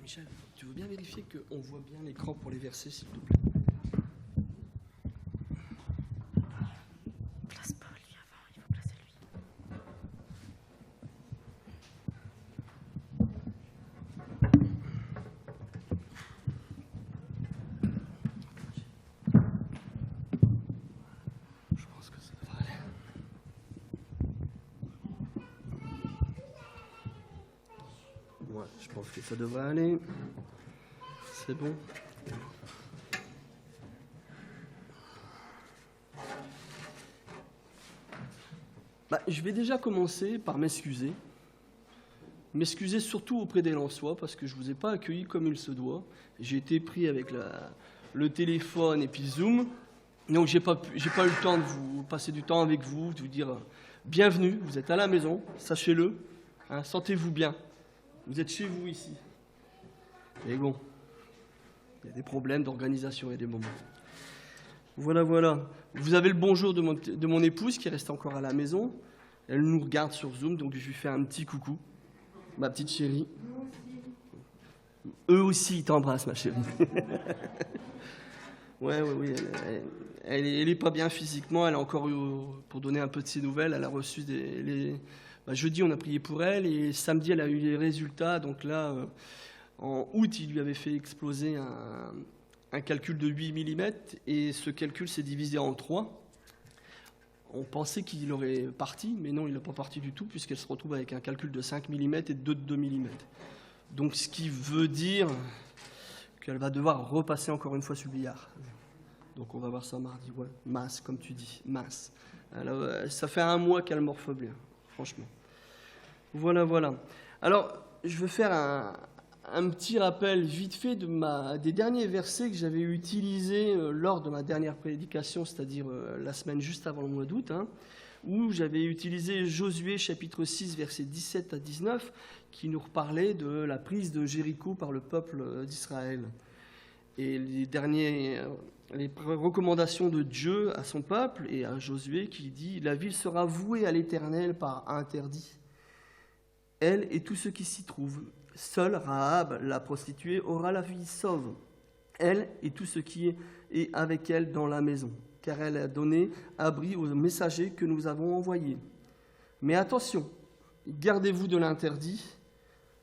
Michel, tu veux bien vérifier qu'on voit bien l'écran pour les versets, s'il te plaît? Place Paul, lui avant, il faut placer lui. Je pense que ça devrait aller. Ouais, je pense que ça devrait aller. C'est bon. Je vais déjà commencer par m'excuser. M'excuser surtout auprès des Lensois parce que je ne vous ai pas accueilli comme il se doit. J'ai été pris avec le téléphone et puis Zoom. Donc j'ai pas eu le temps de vous passer du temps avec vous, de vous dire bienvenue, vous êtes à la maison, sachez-le, hein, sentez-vous bien. Vous êtes chez vous ici. Mais bon, il y a des problèmes d'organisation et des moments. Voilà. Vous avez le bonjour de mon épouse qui reste encore à la maison. Elle nous regarde sur Zoom, donc je lui fais un petit coucou. Ma petite chérie. Eux aussi, ils t'embrassent, ma chérie. Oui. Elle est pas bien physiquement. Elle a encore eu, pour donner un peu de ses nouvelles, elle a reçu jeudi, on a prié pour elle. Et samedi, elle a eu les résultats. Donc là, en août, il lui avait fait exploser un calcul de 8 mm. Et ce calcul s'est divisé en 3. On pensait qu'il aurait parti, mais non, il n'a pas parti du tout, puisqu'elle se retrouve avec un calcul de 5 mm et de 2 mm. Donc, ce qui veut dire qu'elle va devoir repasser encore une fois sur le billard. Donc, on va voir ça mardi. Ouais, masse, comme tu dis, masse. Alors, ça fait 1 mois qu'elle morfle bien, franchement. Voilà. Alors, je veux faire un petit rappel vite fait des derniers versets que j'avais utilisés lors de ma dernière prédication, c'est-à-dire la semaine juste avant le mois d'août, où j'avais utilisé Josué chapitre 6, versets 17 à 19, qui nous reparlait de la prise de Jéricho par le peuple d'Israël. Et les recommandations de Dieu à son peuple et à Josué qui dit « La ville sera vouée à l'Éternel par interdit, elle et tout ce qui s'y trouve. Seule Rahab, la prostituée, aura la vie sauve, elle et tout ce qui est avec elle dans la maison, car elle a donné abri aux messagers que nous avons envoyés. Mais attention, gardez-vous de l'interdit,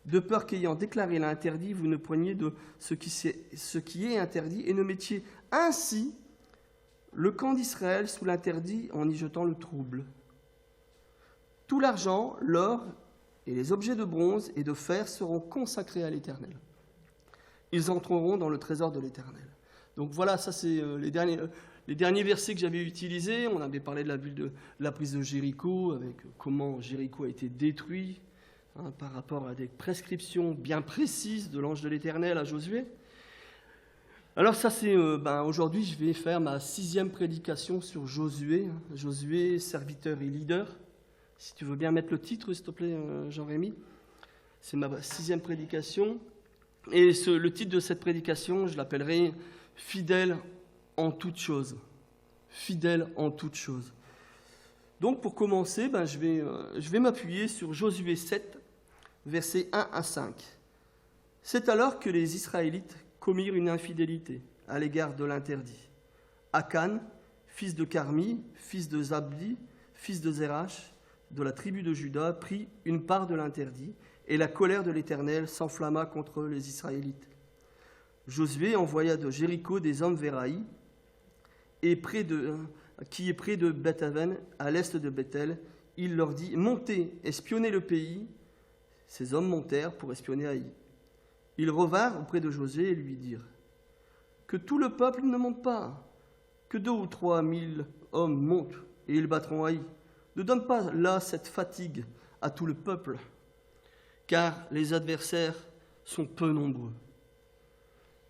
de peur qu'ayant déclaré l'interdit, vous ne preniez de ce qui est interdit et ne mettiez ainsi le camp d'Israël sous l'interdit en y jetant le trouble. Tout l'argent, l'or et les objets de bronze et de fer seront consacrés à l'Éternel. Ils entreront dans le trésor de l'Éternel. » Donc voilà, ça c'est les derniers versets que j'avais utilisés. On avait parlé de la prise de Jéricho, avec comment Jéricho a été détruit par rapport à des prescriptions bien précises de l'ange de l'Éternel à Josué. Alors ça c'est, aujourd'hui je vais faire ma 6e prédication sur Josué, Josué, serviteur et leader. Si tu veux bien mettre le titre, s'il te plaît, Jean-Rémy. C'est ma 6e prédication. Et le titre de cette prédication, je l'appellerai « Fidèle en toutes choses ». Fidèle en toutes choses. Donc, pour commencer, je vais m'appuyer sur Josué 7, versets 1 à 5. « C'est alors que les Israélites commirent une infidélité à l'égard de l'interdit. Akan, fils de Carmi, fils de Zabdi, fils de Zérach, de la tribu de Juda, prit une part de l'interdit, et la colère de l'Éternel s'enflamma contre les Israélites. Josué envoya de Jéricho des hommes vers Haï, qui est près de Beth-Aven, à l'est de Bethel. Il leur dit « Montez, espionnez le pays. » Ces hommes montèrent pour espionner Haï. Ils revinrent auprès de Josué et lui dirent « Que tout le peuple ne monte pas, que 2 ou 3 000 hommes montent, et ils battront Haï. Ne donne pas là cette fatigue à tout le peuple, car les adversaires sont peu nombreux. »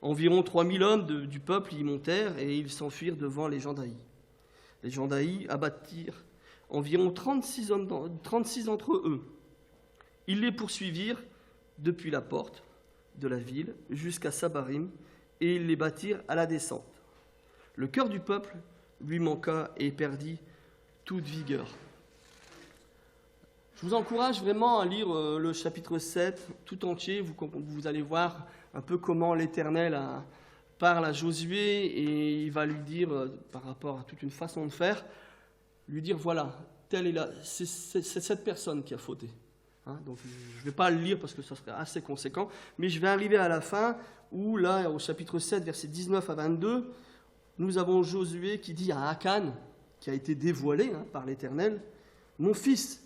Environ 3 000 hommes du peuple y montèrent, et ils s'enfuirent devant les gens d'Haï. Les gens d'Haï abattirent environ 36 d'entre eux. Ils les poursuivirent depuis la porte de la ville jusqu'à Sabarim, et ils les battirent à la descente. Le cœur du peuple lui manqua et perdit toute vigueur. Je vous encourage vraiment à lire le chapitre 7 tout entier. Vous allez voir un peu comment l'Éternel parle à Josué et il va lui dire, par rapport à toute une façon de faire, lui dire voilà, c'est cette personne qui a fauté. Hein, donc je ne vais pas le lire parce que ça serait assez conséquent, mais je vais arriver à la fin où là, au chapitre 7, versets 19 à 22, nous avons Josué qui dit à Akan, qui a été dévoilé par l'Éternel, « Mon fils,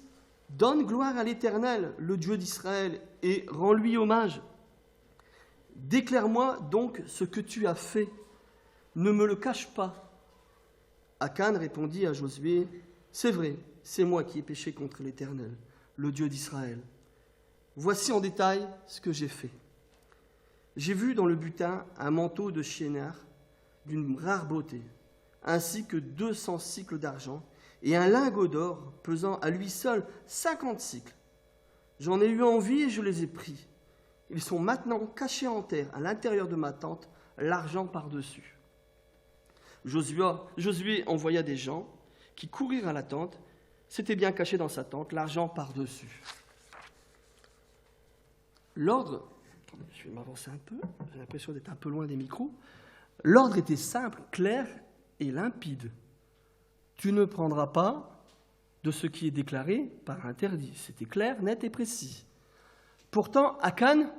donne gloire à l'Éternel, le Dieu d'Israël, et rends-lui hommage. Déclare-moi donc ce que tu as fait, ne me le cache pas. » Akan répondit à Josué, « C'est vrai, c'est moi qui ai péché contre l'Éternel, le Dieu d'Israël. Voici en détail ce que j'ai fait. J'ai vu dans le butin un manteau de chiénard d'une rare beauté, ainsi que 200 cycles d'argent, et un lingot d'or pesant à lui seul 50 cycles. J'en ai eu envie et je les ai pris. Ils sont maintenant cachés en terre à l'intérieur de ma tente, l'argent par-dessus. » Josué envoya des gens qui courirent à la tente. C'était bien caché dans sa tente, l'argent par-dessus. L'ordre, je vais m'avancer un peu, j'ai l'impression d'être un peu loin des micros. L'ordre était simple, clair et limpide. Tu ne prendras pas de ce qui est déclaré par interdit. C'était clair, net et précis. Pourtant, Akan,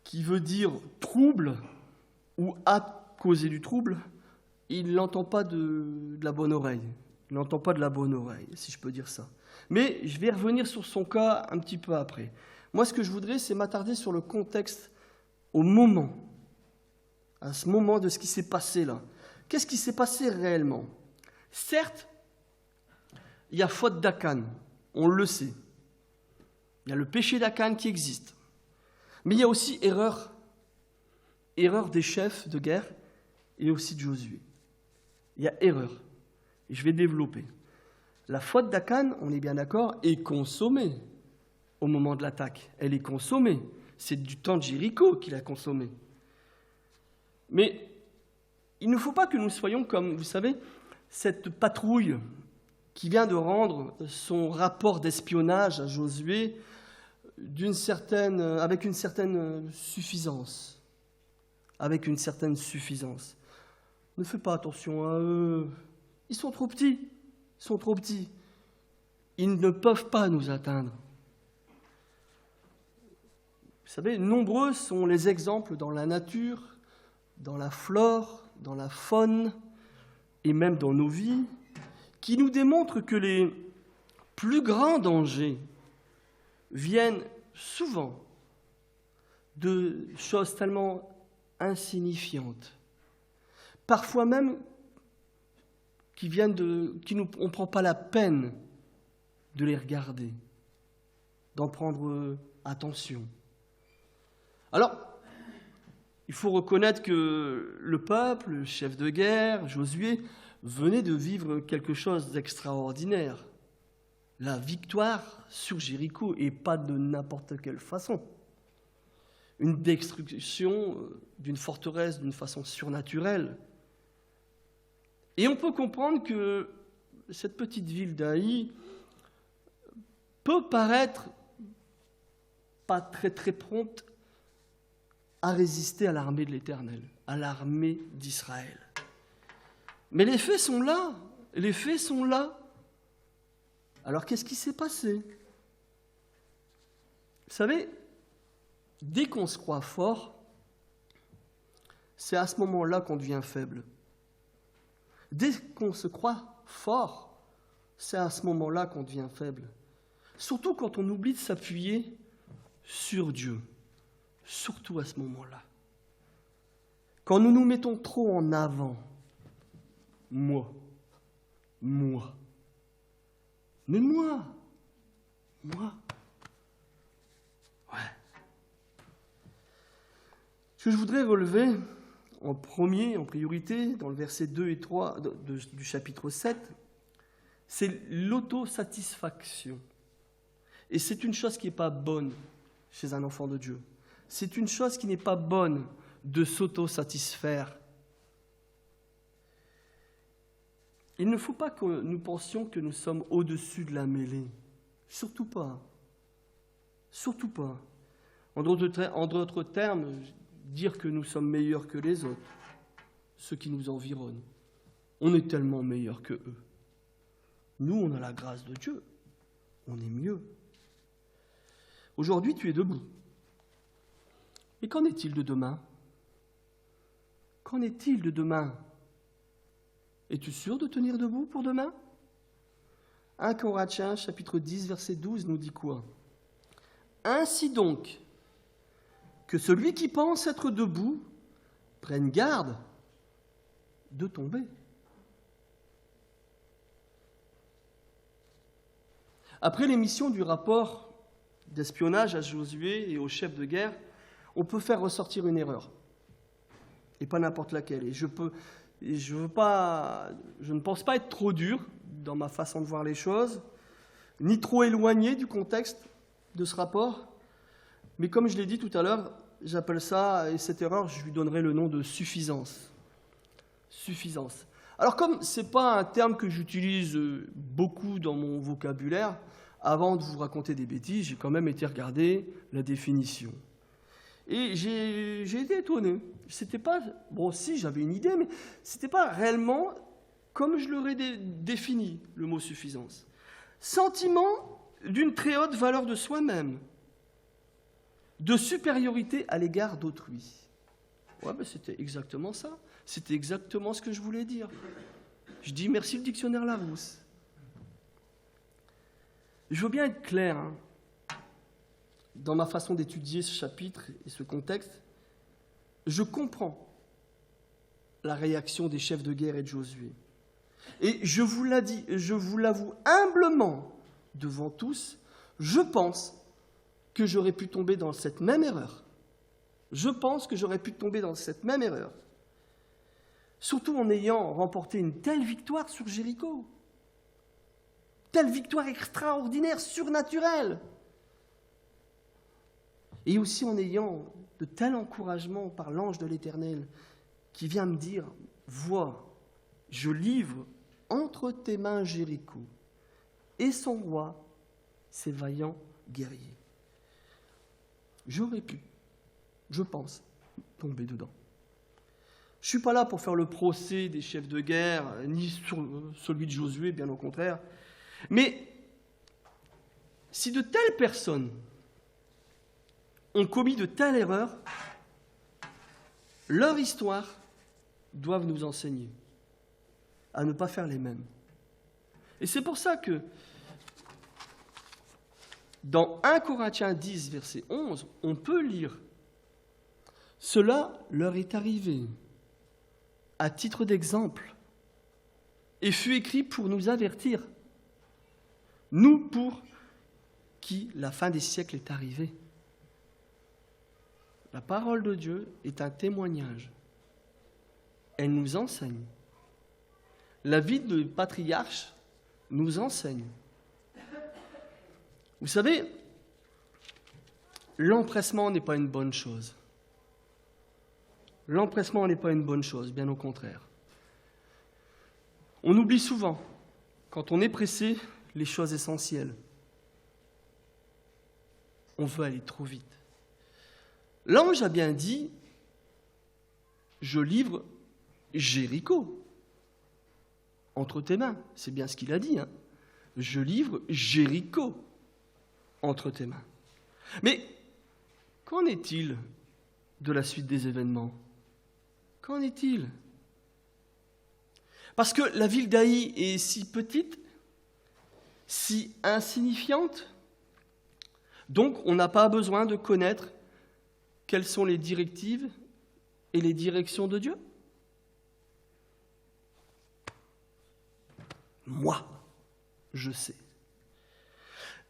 qui veut dire trouble ou a causé du trouble, il n'entend pas de la bonne oreille. Il n'entend pas de la bonne oreille, si je peux dire ça. Mais je vais revenir sur son cas un petit peu après. Moi, ce que je voudrais, c'est m'attarder sur le contexte au moment, à ce moment de ce qui s'est passé là. Qu'est-ce qui s'est passé réellement ? Certes, il y a faute d'Akan, on le sait. Il y a le péché d'Akan qui existe. Mais il y a aussi erreur des chefs de guerre et aussi de Josué. Il y a erreur. Et je vais développer. La faute d'Akan, on est bien d'accord, est consommée au moment de l'attaque. Elle est consommée. C'est du temps de Jéricho qu'il a consommé. Mais il ne faut pas que nous soyons comme, vous savez, cette patrouille qui vient de rendre son rapport d'espionnage à Josué avec une certaine suffisance. Avec une certaine suffisance. Ne fais pas attention à eux. Ils sont trop petits. Ils sont trop petits. Ils ne peuvent pas nous atteindre. Vous savez, nombreux sont les exemples dans la nature, dans la flore, dans la faune et même dans nos vies qui nous démontrent que les plus grands dangers viennent souvent de choses tellement insignifiantes, parfois même on ne prend pas la peine de les regarder, d'en prendre attention. Alors, il faut reconnaître que le peuple, le chef de guerre, Josué, venait de vivre quelque chose d'extraordinaire. La victoire sur Jéricho, et pas de n'importe quelle façon. Une destruction d'une forteresse d'une façon surnaturelle. Et on peut comprendre que cette petite ville d'Aï peut paraître pas très très prompte à résister à l'armée de l'Éternel, à l'armée d'Israël. Mais les faits sont là, les faits sont là. Alors qu'est-ce qui s'est passé ? Vous savez, dès qu'on se croit fort, c'est à ce moment-là qu'on devient faible. Dès qu'on se croit fort, c'est à ce moment-là qu'on devient faible. Surtout quand on oublie de s'appuyer sur Dieu. Surtout à ce moment-là. Quand nous nous mettons trop en avant, moi. Mais moi. Ouais. Ce que je voudrais relever en priorité, dans le verset 2 et 3 du chapitre 7, c'est l'autosatisfaction. Et c'est une chose qui n'est pas bonne chez un enfant de Dieu. C'est une chose qui n'est pas bonne de s'autosatisfaire. Il ne faut pas que nous pensions que nous sommes au-dessus de la mêlée. Surtout pas. Surtout pas. En d'autres termes, dire que nous sommes meilleurs que les autres, ceux qui nous environnent. On est tellement meilleurs que eux. Nous, on a la grâce de Dieu. On est mieux. Aujourd'hui, tu es debout. Mais qu'en est-il de demain? Qu'en est-il de demain? Es-tu sûr de tenir debout pour demain? 1 Corinthiens, chapitre 10, verset 12, nous dit quoi? Ainsi donc, que celui qui pense être debout prenne garde de tomber. Après l'émission du rapport d'espionnage à Josué et au chef de guerre, on peut faire ressortir une erreur, et pas n'importe laquelle. Et je ne pense pas être trop dur dans ma façon de voir les choses, ni trop éloigné du contexte de ce rapport, mais comme je l'ai dit tout à l'heure, j'appelle ça, et cette erreur, je lui donnerai le nom de suffisance. Suffisance. Alors comme ce n'est pas un terme que j'utilise beaucoup dans mon vocabulaire, avant de vous raconter des bêtises, j'ai quand même été regarder la définition. Et j'ai été étonné. C'était pas... Bon, si, j'avais une idée, mais ce n'était pas réellement comme je l'aurais défini, le mot suffisance. Sentiment d'une très haute valeur de soi-même, de supériorité à l'égard d'autrui. Ouais, ben c'était exactement ça. C'était exactement ce que je voulais dire. Je dis merci le dictionnaire Larousse. Je veux bien être clair dans ma façon d'étudier ce chapitre et ce contexte. Je comprends la réaction des chefs de guerre et de Josué. Et je vous l'avoue humblement devant tous, je pense que j'aurais pu tomber dans cette même erreur. Je pense que j'aurais pu tomber dans cette même erreur. Surtout en ayant remporté une telle victoire sur Jéricho. Telle victoire extraordinaire, surnaturelle. Et aussi en ayant de tels encouragements par l'ange de l'Éternel qui vient me dire, vois, je livre entre tes mains Jéricho et son roi, ses vaillants guerriers. J'aurais pu, je pense, tomber dedans. Je ne suis pas là pour faire le procès des chefs de guerre, ni sur celui de Josué, bien au contraire. Mais si de telles personnes ont commis de telles erreurs, leur histoire doit nous enseigner à ne pas faire les mêmes. Et c'est pour ça que dans 1 Corinthiens 10, verset 11, on peut lire « Cela leur est arrivé à titre d'exemple et fut écrit pour nous avertir, nous pour qui la fin des siècles est arrivée. » La parole de Dieu est un témoignage. Elle nous enseigne. La vie de patriarche nous enseigne. Vous savez, l'empressement n'est pas une bonne chose. L'empressement n'est pas une bonne chose, bien au contraire. On oublie souvent, quand on est pressé, les choses essentielles. On veut aller trop vite. L'ange a bien dit, je livre Jéricho entre tes mains. C'est bien ce qu'il a dit. Je livre Jéricho entre tes mains. Mais qu'en est-il de la suite des événements? Qu'en est-il? Parce que la ville d'Aï est si petite, si insignifiante, donc on n'a pas besoin de connaître quelles sont les directives et les directions de Dieu. Moi, je sais.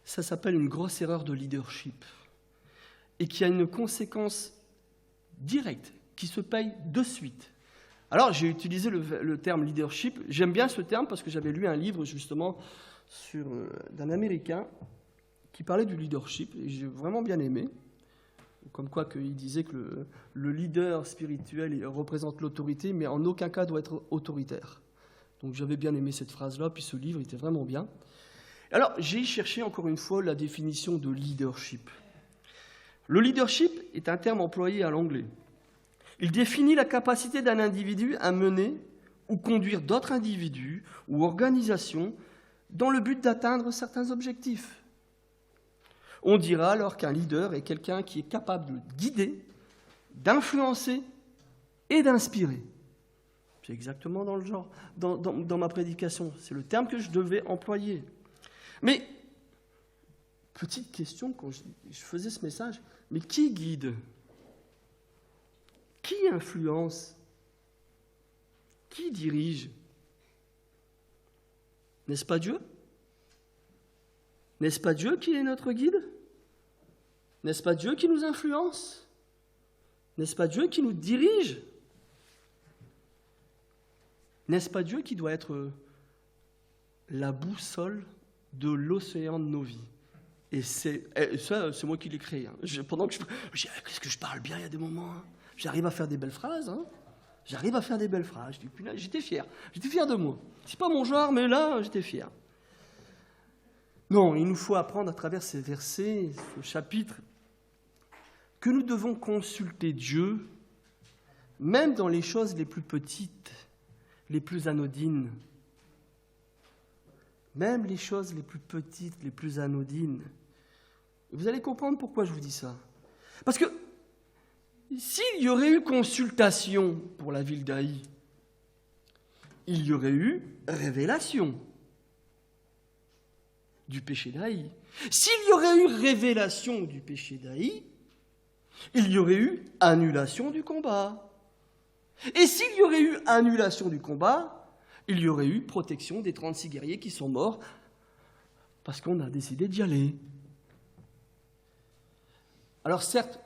Ça s'appelle une grosse erreur de leadership et qui a une conséquence directe, qui se paye de suite. Alors, j'ai utilisé le terme leadership. J'aime bien ce terme parce que j'avais lu un livre, justement, d'un Américain qui parlait du leadership, et j'ai vraiment bien aimé. Comme quoi il disait que le leader spirituel représente l'autorité, mais en aucun cas doit être autoritaire. Donc j'avais bien aimé cette phrase-là, puis ce livre était vraiment bien. Alors, j'ai cherché encore une fois la définition de leadership. Le leadership est un terme employé à l'anglais. Il définit la capacité d'un individu à mener ou conduire d'autres individus ou organisations dans le but d'atteindre certains objectifs. On dira alors qu'un leader est quelqu'un qui est capable de guider, d'influencer et d'inspirer. C'est exactement dans le genre, dans ma prédication. C'est le terme que je devais employer. Mais, petite question, quand je faisais ce message, mais qui guide? Qui influence? Qui dirige? N'est-ce pas Dieu? N'est-ce pas Dieu qui est notre guide? N'est-ce pas Dieu qui nous influence? N'est-ce pas Dieu qui nous dirige? N'est-ce pas Dieu qui doit être la boussole de l'océan de nos vies? Et ça, c'est moi qui l'ai créé. Hein. Pendant que qu'est-ce que je parle bien, il y a des moments. Hein. J'arrive à faire des belles phrases. Hein. J'arrive à faire des belles phrases. J'étais fier. J'étais fier de moi. C'est pas mon genre, mais là, j'étais fier. Non, il nous faut apprendre à travers ces versets, ce chapitre, que nous devons consulter Dieu, même dans les choses les plus petites, les plus anodines. Même les choses les plus petites, les plus anodines. Vous allez comprendre pourquoi je vous dis ça. Parce que s'il y aurait eu consultation pour la ville d'Aï, il y aurait eu révélation du péché d'Aï. S'il y aurait eu révélation du péché d'Aï, il y aurait eu annulation du combat. Et s'il y aurait eu annulation du combat, il y aurait eu protection des 36 guerriers qui sont morts parce qu'on a décidé d'y aller. Alors certes,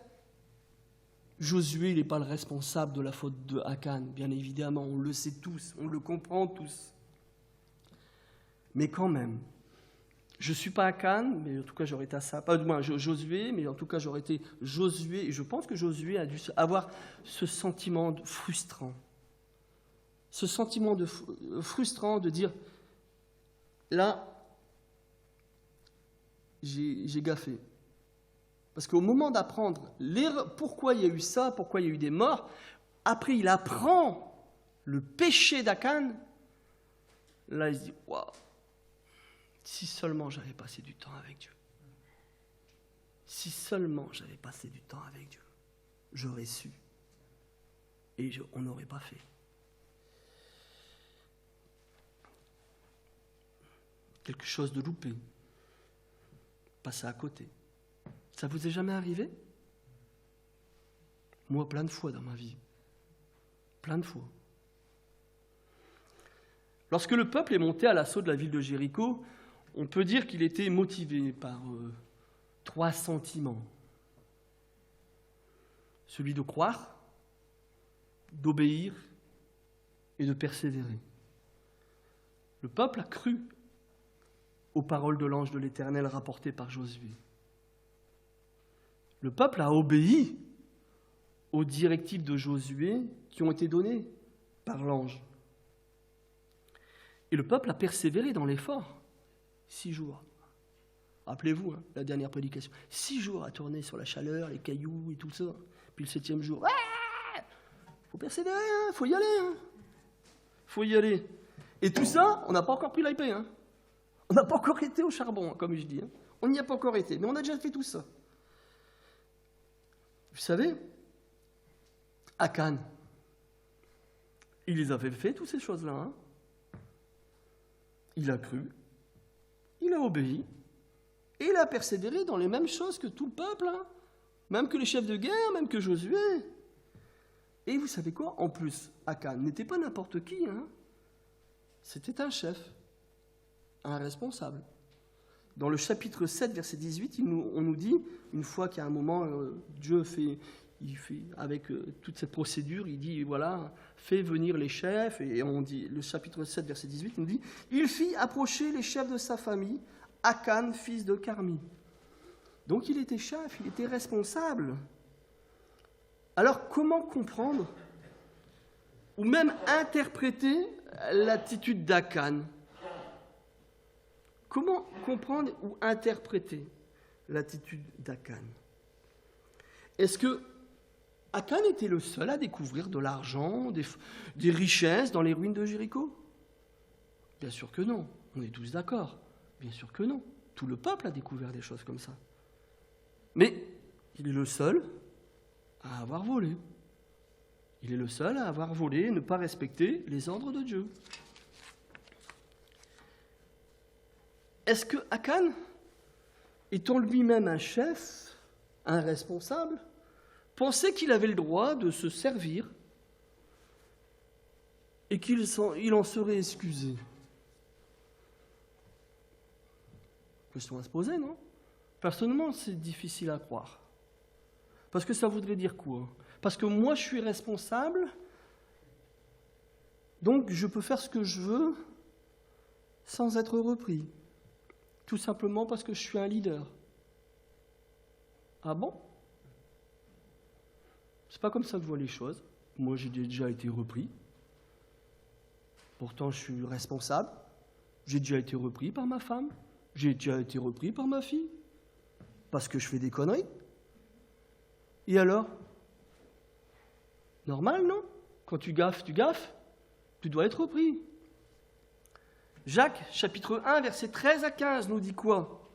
Josué n'est pas le responsable de la faute de Akan, bien évidemment, on le sait tous, on le comprend tous. Mais quand même, je ne suis pas Akan, mais en tout cas j'aurais été à ça, pas du moins Josué, mais en tout cas j'aurais été Josué, et je pense que Josué a dû avoir ce sentiment frustrant. Ce sentiment frustrant de dire, là, j'ai gaffé. Parce qu'au moment d'apprendre pourquoi il y a eu ça, pourquoi il y a eu des morts, après il apprend le péché d'Akan, là il se dit, waouh, si seulement j'avais passé du temps avec Dieu. Si seulement j'avais passé du temps avec Dieu, j'aurais su. Et on n'aurait pas fait. Quelque chose de loupé, passer à côté. Ça vous est jamais arrivé? Moi, plein de fois dans ma vie. Plein de fois. Lorsque le peuple est monté à l'assaut de la ville de Jéricho, on peut dire qu'il était motivé par 3 sentiments. Celui de croire, d'obéir et de persévérer. Le peuple a cru aux paroles de l'ange de l'Éternel rapportées par Josué. Le peuple a obéi aux directives de Josué qui ont été données par l'ange. Et le peuple a persévéré dans l'effort. 6 jours. Rappelez-vous, hein, la dernière prédication. 6 jours à tourner sur la chaleur, les cailloux et tout ça. Puis le 7e jour, faut persévérer, faut y aller. Faut y aller. Et tout ça, on n'a pas encore pris l'IP. On n'a pas encore été au charbon, comme je dis. On n'y a pas encore été, mais on a déjà fait tout ça. Vous savez, Akan, il les avait fait, toutes ces choses-là. Il a cru, il a obéi, et il a persévéré dans les mêmes choses que tout le peuple, même que les chefs de guerre, même que Josué. Et vous savez quoi? En plus, Akan n'était pas n'importe qui. C'était un chef, un responsable. Dans le chapitre 7, verset 18, on nous dit, une fois qu'il y a un moment, Dieu fait avec toute cette procédure, il dit, voilà, fais venir les chefs, et on dit, le chapitre 7, verset 18, nous dit, il fit approcher les chefs de sa famille, Akan, fils de Carmi. Donc il était chef, il était responsable. Alors comment comprendre, ou même interpréter l'attitude d'Akan? Comment comprendre ou interpréter l'attitude d'Akan? Est-ce que Akan était le seul à découvrir de l'argent, des richesses dans les ruines de Jéricho? Bien sûr que non. On est tous d'accord. Bien sûr que non. Tout le peuple a découvert des choses comme ça. Mais il est le seul à avoir volé. Il est le seul à avoir volé et ne pas respecter les ordres de Dieu. Est-ce que Akan, étant lui-même un chef, un responsable, pensait qu'il avait le droit de se servir et qu'il en serait excusé? Question à se poser, non? Personnellement, c'est difficile à croire. Parce que ça voudrait dire quoi? Parce que moi, je suis responsable, donc je peux faire ce que je veux sans être repris. Tout simplement parce que je suis un leader. Ah bon? C'est pas comme ça que je vois les choses. Moi, j'ai déjà été repris. Pourtant, je suis responsable. J'ai déjà été repris par ma femme. J'ai déjà été repris par ma fille. Parce que je fais des conneries. Et alors? Normal, non? Quand tu gaffes, tu dois être repris. Jacques, chapitre 1, versets 13 à 15, nous dit quoi?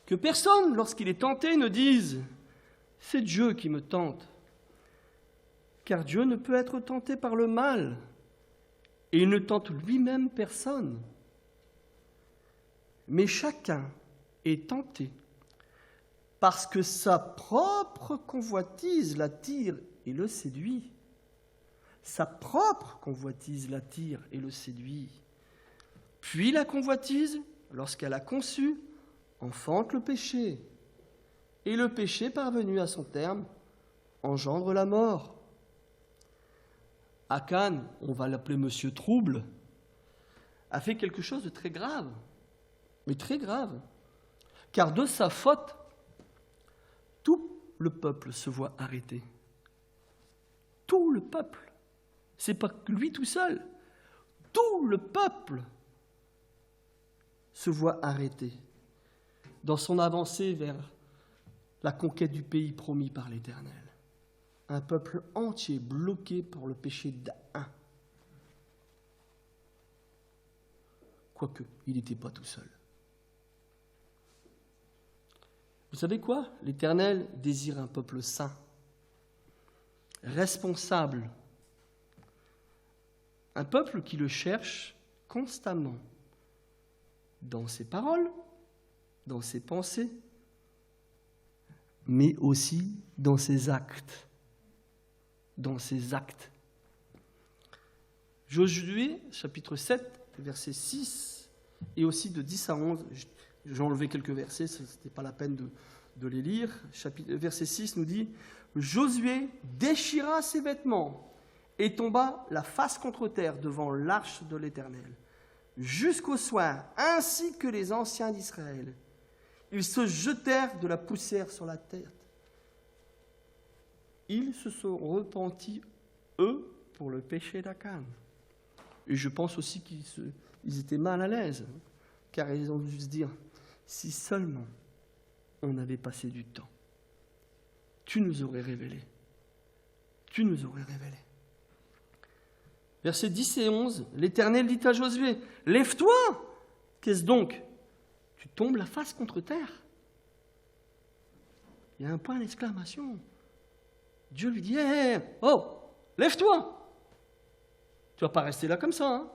Que personne, lorsqu'il est tenté, ne dise « C'est Dieu qui me tente ». Car Dieu ne peut être tenté par le mal, et il ne tente lui-même personne. Mais chacun est tenté parce que sa propre convoitise l'attire et le séduit. Sa propre convoitise l'attire et le séduit. Puis la convoitise, lorsqu'elle a conçu, enfante le péché. Et le péché, parvenu à son terme, engendre la mort. Akan, on va l'appeler Monsieur Trouble, a fait quelque chose de très grave, mais très grave, car de sa faute, tout le peuple se voit arrêté. Tout le peuple. C'est pas lui tout seul. Tout le peuple se voit arrêté dans son avancée vers la conquête du pays promis par l'Éternel. Un peuple entier bloqué pour le péché d'un. Quoique, il n'était pas tout seul. Vous savez quoi? L'Éternel désire un peuple saint, responsable, un peuple qui le cherche constamment dans ses paroles, dans ses pensées, mais aussi dans ses actes. Dans ses actes. Josué, chapitre 7, verset 6, et aussi de 10 à 11, j'ai enlevé quelques versets, ce n'était pas la peine de les lire. Verset 6 nous dit « Josué déchira ses vêtements et tomba la face contre terre devant l'arche de l'Éternel, jusqu'au soir, ainsi que les anciens d'Israël. Ils se jetèrent de la poussière sur la tête. Ils se sont repentis, eux, pour le péché d'Akan. » Et je pense aussi qu'ils étaient mal à l'aise, car ils ont dû se dire, si seulement on avait passé du temps, tu nous aurais révélé. Tu nous aurais révélé. Versets 10 et 11, l'Éternel dit à Josué, « Lève-toi !» Qu'est-ce donc? Tu tombes la face contre terre. Il y a un point d'exclamation. Dieu lui dit, hey, oh, lève-toi! Tu ne vas pas rester là comme ça. Hein?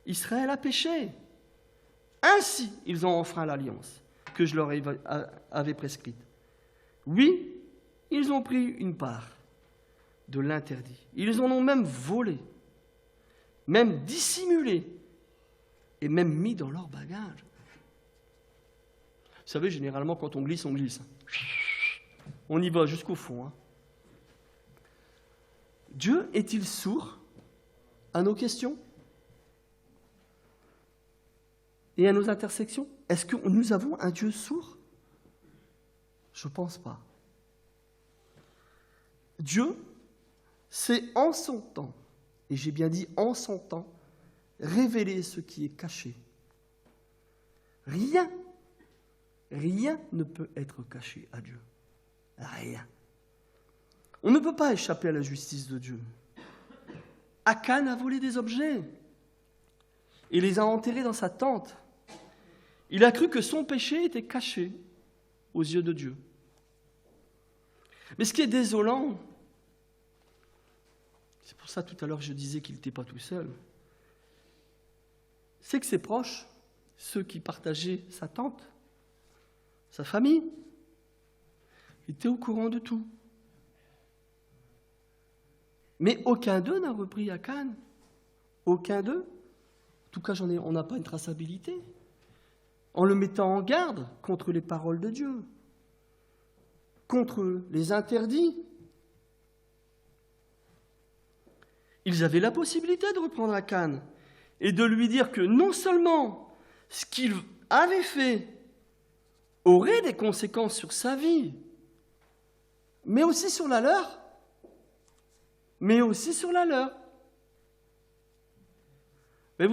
Israël a péché. Ainsi, ils ont enfreint l'alliance que je leur avais prescrite. Oui, ils ont pris une part de l'interdit. Ils en ont même volé, même dissimulé, et même mis dans leur bagage. Vous savez, généralement, quand on glisse, on glisse. On y va jusqu'au fond. Hein. Dieu est-il sourd à nos questions et à nos intersections? Est-ce que nous avons un Dieu sourd? Je ne pense pas. Dieu, c'est en son temps, et j'ai bien dit en son temps, révéler ce qui est caché. Rien ne peut être caché à Dieu. Rien. On ne peut pas échapper à la justice de Dieu. Akan a volé des objets et les a enterrés dans sa tente. Il a cru que son péché était caché aux yeux de Dieu. Mais ce qui est désolant, c'est pour ça tout à l'heure je disais qu'il n'était pas tout seul, c'est que ses proches, ceux qui partageaient sa tente, sa famille, étaient au courant de tout. Mais aucun d'eux n'a repris Akan. Aucun d'eux. En tout cas, on n'a pas une traçabilité. En le mettant en garde contre les paroles de Dieu, contre les interdits. Ils avaient la possibilité de reprendre Akan et de lui dire que non seulement ce qu'il avait fait aurait des conséquences sur sa vie, mais aussi sur la leur. Mais vous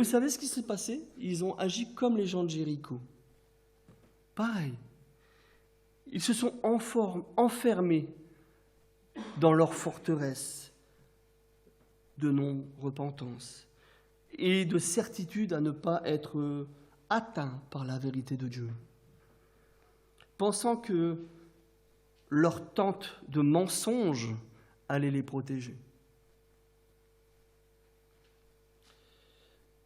savez ce qui s'est passé? Ils ont agi comme les gens de Jéricho. Pareil. Ils se sont enfermés dans leur forteresse de non-repentance et de certitude à ne pas être atteints par la vérité de Dieu, pensant que leur tente de mensonges allait les protéger.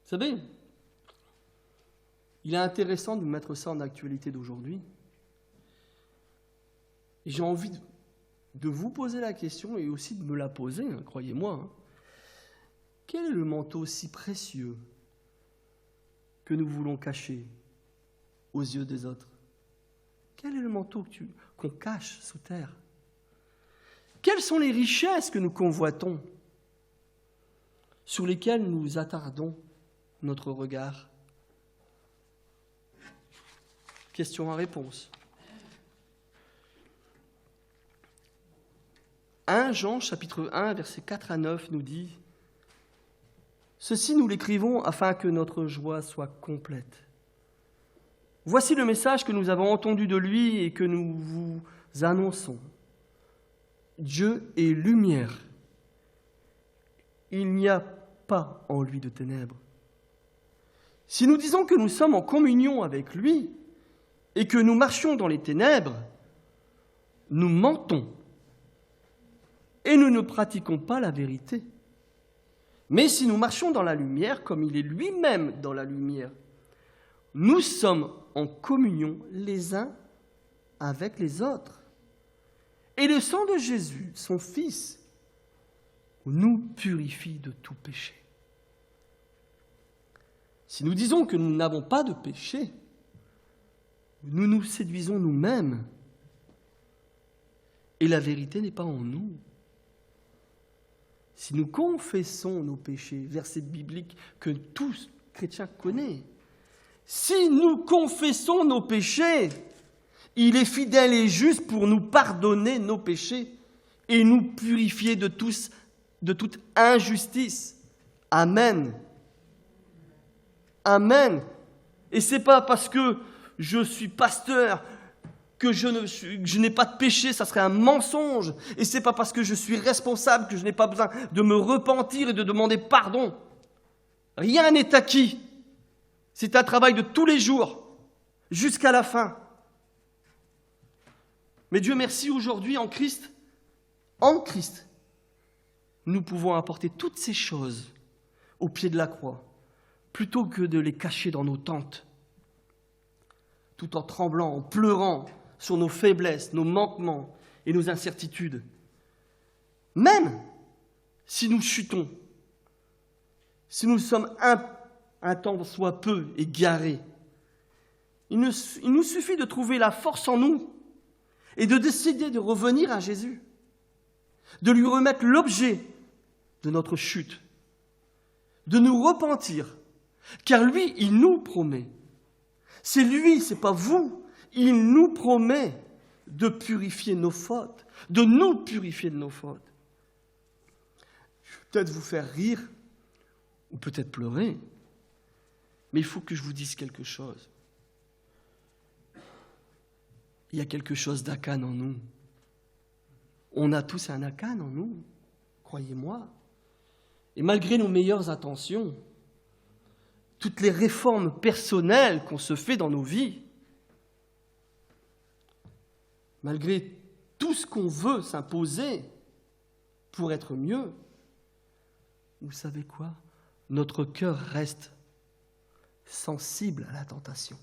Vous savez, il est intéressant de mettre ça en actualité d'aujourd'hui. Et j'ai envie de vous poser la question et aussi de me la poser, croyez-moi. Quel est le manteau si précieux que nous voulons cacher aux yeux des autres? Quel est le manteau qu'on cache sous terre? Quelles sont les richesses que nous convoitons, sur lesquelles nous attardons notre regard? Question à réponse. 1 Jean, chapitre 1, versets 4 à 9, nous dit « Ceci, nous l'écrivons afin que notre joie soit complète. Voici le message que nous avons entendu de lui et que nous vous annonçons. Dieu est lumière. Il n'y a pas en lui de ténèbres. Si nous disons que nous sommes en communion avec lui et que nous marchions dans les ténèbres, nous mentons et nous ne pratiquons pas la vérité. Mais si nous marchons dans la lumière, comme il est lui-même dans la lumière, nous sommes en communion les uns avec les autres. Et le sang de Jésus, son Fils, nous purifie de tout péché. Si nous disons que nous n'avons pas de péché, nous nous séduisons nous-mêmes. Et la vérité n'est pas en nous. Si nous confessons nos péchés, verset biblique que tout chrétien connaît, si nous confessons nos péchés, il est fidèle et juste pour nous pardonner nos péchés et nous purifier de toute injustice. Amen. Amen. Et c'est pas parce que je suis pasteur que je n'ai pas de péché, ça serait un mensonge. Et c'est pas parce que je suis responsable que je n'ai pas besoin de me repentir et de demander pardon. Rien n'est acquis. C'est un travail de tous les jours, jusqu'à la fin. Mais Dieu merci, aujourd'hui, en Christ, nous pouvons apporter toutes ces choses au pied de la croix, plutôt que de les cacher dans nos tentes, tout en tremblant, en pleurant sur nos faiblesses, nos manquements et nos incertitudes. Même si nous chutons, si nous sommes un temps soit peu égarés, il nous suffit de trouver la force en nous et de décider de revenir à Jésus, de lui remettre l'objet de notre chute, de nous repentir, car lui, il nous promet. C'est lui, c'est pas vous. Il nous promet de purifier nos fautes, de nous purifier de nos fautes. Je vais peut-être vous faire rire, ou peut-être pleurer, Mais il faut que je vous dise quelque chose. Il y a quelque chose d'Akan en nous. On a tous un Akan en nous, croyez-moi. Et malgré nos meilleures intentions, toutes les réformes personnelles qu'on se fait dans nos vies, malgré tout ce qu'on veut s'imposer pour être mieux, vous savez quoi? Notre cœur reste sensible à la tentation.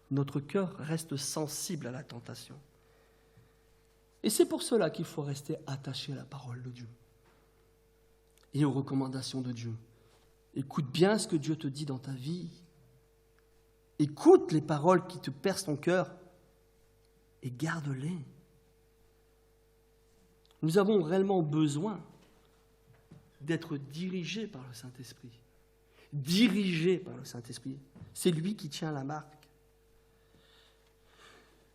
Notre cœur reste sensible à la tentation. Et c'est pour cela qu'il faut rester attaché à la parole de Dieu et aux recommandations de Dieu. Écoute bien ce que Dieu te dit dans ta vie. Écoute les paroles qui te percent ton cœur et garde-les. Nous avons réellement besoin d'être dirigés par le Saint-Esprit. Dirigés par le Saint-Esprit. C'est lui qui tient la marque.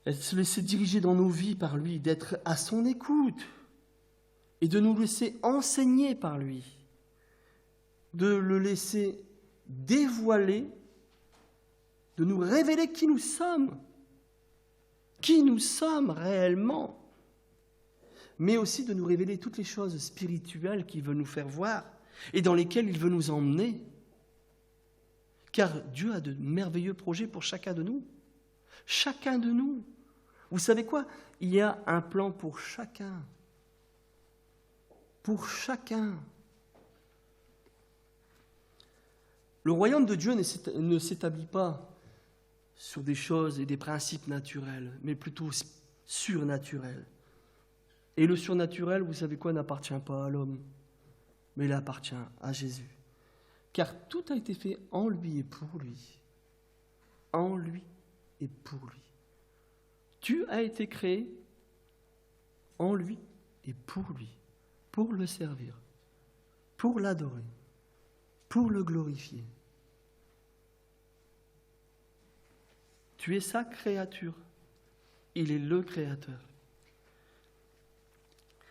Et de se laisser diriger dans nos vies par lui, d'être à son écoute et de nous laisser enseigner par lui, de le laisser dévoiler, de nous révéler qui nous sommes réellement, mais aussi de nous révéler toutes les choses spirituelles qu'il veut nous faire voir et dans lesquelles il veut nous emmener. Car Dieu a de merveilleux projets pour chacun de nous. Chacun de nous. Vous savez quoi? Il y a un plan pour chacun. Pour chacun. Le royaume de Dieu ne s'établit pas sur des choses et des principes naturels, mais plutôt surnaturels. Et le surnaturel, vous savez quoi, n'appartient pas à l'homme, mais il appartient à Jésus. Car tout a été fait en lui et pour lui. En lui et pour lui. Tu as été créé en lui et pour le servir, pour l'adorer, pour le glorifier. Tu es sa créature. Il est le Créateur.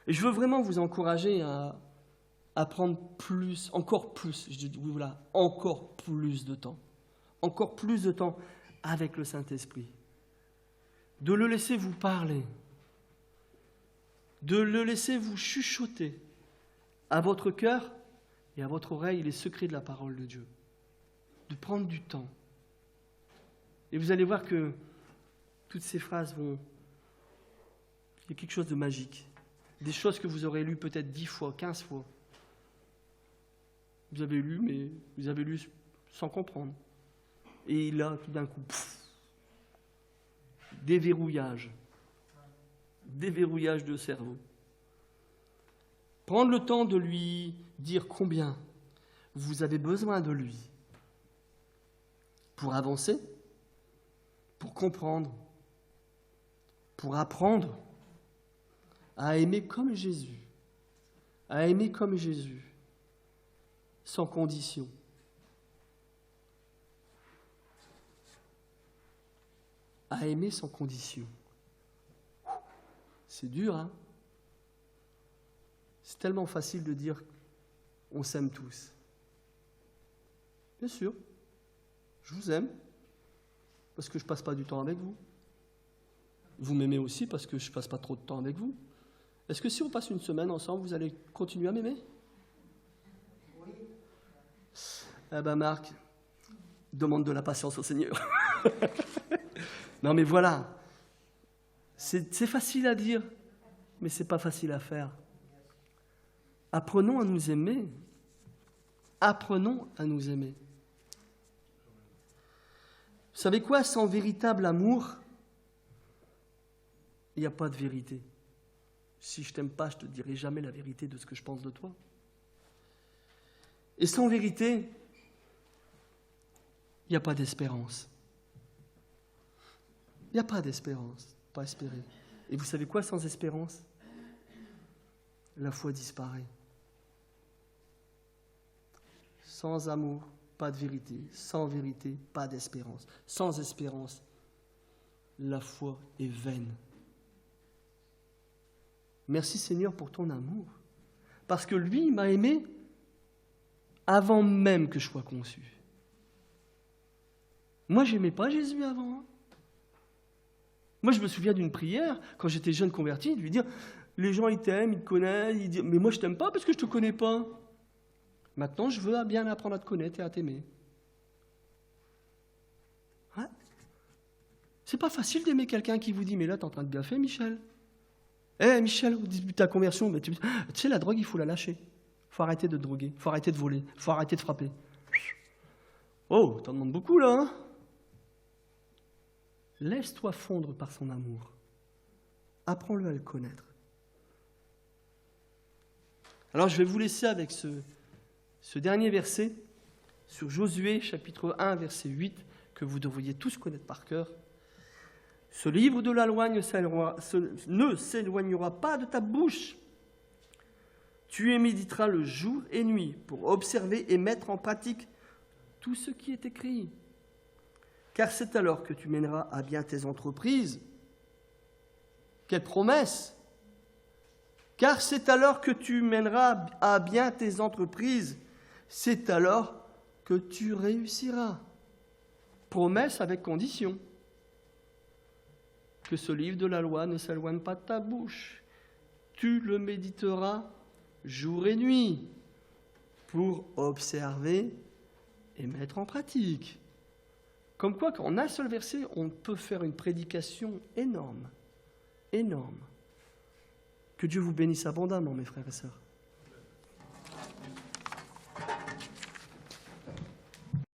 Et je veux vraiment vous encourager à prendre encore plus de temps avec le Saint-Esprit. De le laisser vous parler, de le laisser vous chuchoter à votre cœur et à votre oreille les secrets de la parole de Dieu. De prendre du temps. Et vous allez voir que toutes ces phrases vont... Il y a quelque chose de magique. Des choses que vous aurez lues peut-être 10 fois, 15 fois. Vous avez lu, mais vous avez lu sans comprendre. Et là, tout d'un coup, déverrouillage de cerveau. Prendre le temps de lui dire combien vous avez besoin de lui pour avancer, pour comprendre, pour apprendre à aimer comme Jésus, sans condition. À aimer sans condition. C'est dur, hein? C'est tellement facile de dire on s'aime tous. Bien sûr, je vous aime parce que je ne passe pas du temps avec vous. Vous m'aimez aussi parce que je ne passe pas trop de temps avec vous. Est-ce que si on passe une semaine ensemble, vous allez continuer à m'aimer? Oui. Eh ben Marc, demande de la patience au Seigneur. Non mais voilà, c'est facile à dire, mais c'est pas facile à faire. Apprenons à nous aimer. Apprenons à nous aimer. Vous savez quoi? Sans véritable amour, il n'y a pas de vérité. Si je t'aime pas, je te dirai jamais la vérité de ce que je pense de toi. Et sans vérité, il n'y a pas d'espérance. Il n'y a pas d'espérance, pas espérer. Et vous savez quoi, sans espérance? La foi disparaît. Sans amour, pas de vérité. Sans vérité, pas d'espérance. Sans espérance, la foi est vaine. Merci Seigneur pour ton amour. Parce que lui m'a aimé avant même que je sois conçu. Moi, j'aimais pas Jésus avant. Moi, je me souviens d'une prière, quand j'étais jeune converti, de lui dire, les gens, ils t'aiment, ils te connaissent, ils disent, mais moi, je t'aime pas parce que je te connais pas. Maintenant, je veux bien apprendre à te connaître et à t'aimer. Ouais. C'est pas facile d'aimer quelqu'un qui vous dit, mais là, t'es en train de gaffer, Michel. Michel, au début de ta conversion, tu sais, la drogue, il faut la lâcher. Il faut arrêter de droguer, il faut arrêter de voler, il faut arrêter de frapper. Oh, t'en demandes beaucoup, là, hein? Laisse-toi fondre par son amour. Apprends-le à le connaître. Alors, je vais vous laisser avec ce dernier verset sur Josué, chapitre 1, verset 8, que vous devriez tous connaître par cœur. Ce livre de la loi ne s'éloignera pas de ta bouche. Tu y méditeras le jour et nuit pour observer et mettre en pratique tout ce qui est écrit. Car c'est alors que tu mèneras à bien tes entreprises. Quelle promesse! Car c'est alors que tu mèneras à bien tes entreprises. C'est alors que tu réussiras. Promesse avec condition. Que ce livre de la loi ne s'éloigne pas de ta bouche. Tu le méditeras jour et nuit pour observer et mettre en pratique. Comme quoi, qu'en un seul verset, on peut faire une prédication énorme. Énorme. Que Dieu vous bénisse abondamment, mes frères et sœurs.